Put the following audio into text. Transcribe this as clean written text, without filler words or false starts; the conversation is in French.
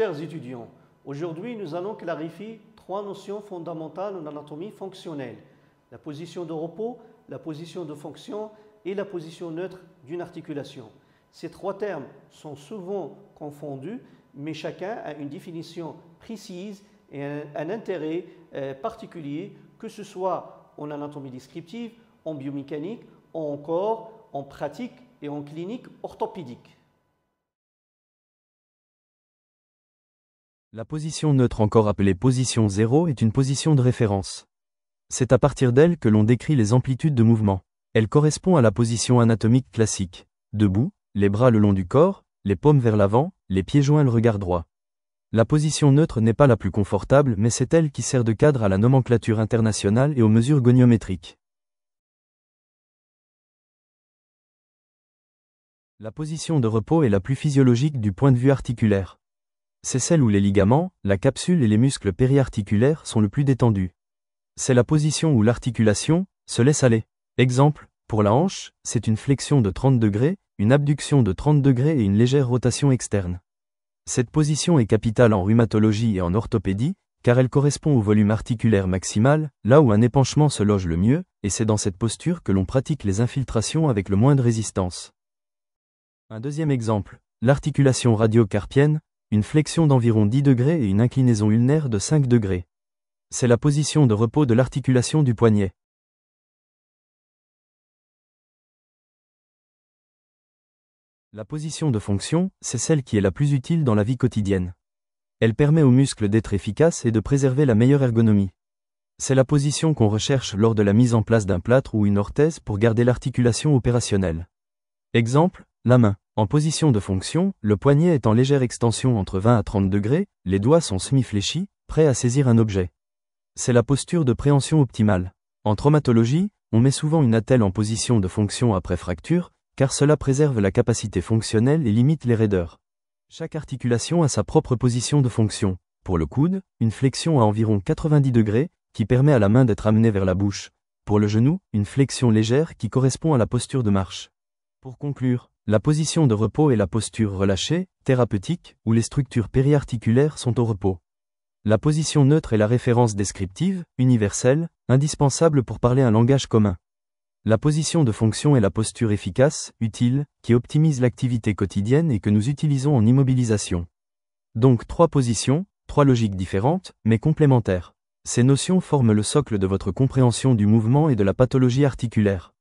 Chers étudiants, aujourd'hui nous allons clarifier trois notions fondamentales en anatomie fonctionnelle: la position de repos, la position de fonction et la position neutre d'une articulation. Ces trois termes sont souvent confondus, mais chacun a une définition précise et un intérêt particulier, que ce soit en anatomie descriptive, en biomécanique, ou encore en pratique et en clinique orthopédique. La position neutre, encore appelée position 0, est une position de référence. C'est à partir d'elle que l'on décrit les amplitudes de mouvement. Elle correspond à la position anatomique classique. Debout, les bras le long du corps, les paumes vers l'avant, les pieds joints le regard droit. La position neutre n'est pas la plus confortable, mais c'est elle qui sert de cadre à la nomenclature internationale et aux mesures goniométriques. La position de repos est la plus physiologique du point de vue articulaire. C'est celle où les ligaments, la capsule et les muscles périarticulaires sont le plus détendus. C'est la position où l'articulation se laisse aller. Exemple, pour la hanche, c'est une flexion de 30 degrés, une abduction de 30 degrés et une légère rotation externe. Cette position est capitale en rhumatologie et en orthopédie, car elle correspond au volume articulaire maximal, là où un épanchement se loge le mieux, et c'est dans cette posture que l'on pratique les infiltrations avec le moins de résistance. Un deuxième exemple, l'articulation radiocarpienne, une flexion d'environ 10 degrés et une inclinaison ulnaire de 5 degrés. C'est la position de repos de l'articulation du poignet. La position de fonction, c'est celle qui est la plus utile dans la vie quotidienne. Elle permet aux muscles d'être efficaces et de préserver la meilleure ergonomie. C'est la position qu'on recherche lors de la mise en place d'un plâtre ou une orthèse pour garder l'articulation opérationnelle. Exemple, la main. En position de fonction, le poignet est en légère extension entre 20 à 30 degrés, les doigts sont semi-fléchis, prêts à saisir un objet. C'est la posture de préhension optimale. En traumatologie, on met souvent une attelle en position de fonction après fracture, car cela préserve la capacité fonctionnelle et limite les raideurs. Chaque articulation a sa propre position de fonction. Pour le coude, une flexion à environ 90 degrés, qui permet à la main d'être amenée vers la bouche. Pour le genou, une flexion légère qui correspond à la posture de marche. Pour conclure, la position de repos est la posture relâchée, thérapeutique, où les structures périarticulaires sont au repos. La position neutre est la référence descriptive, universelle, indispensable pour parler un langage commun. La position de fonction est la posture efficace, utile, qui optimise l'activité quotidienne et que nous utilisons en immobilisation. Donc 3 positions, 3 logiques différentes, mais complémentaires. Ces notions forment le socle de votre compréhension du mouvement et de la pathologie articulaire.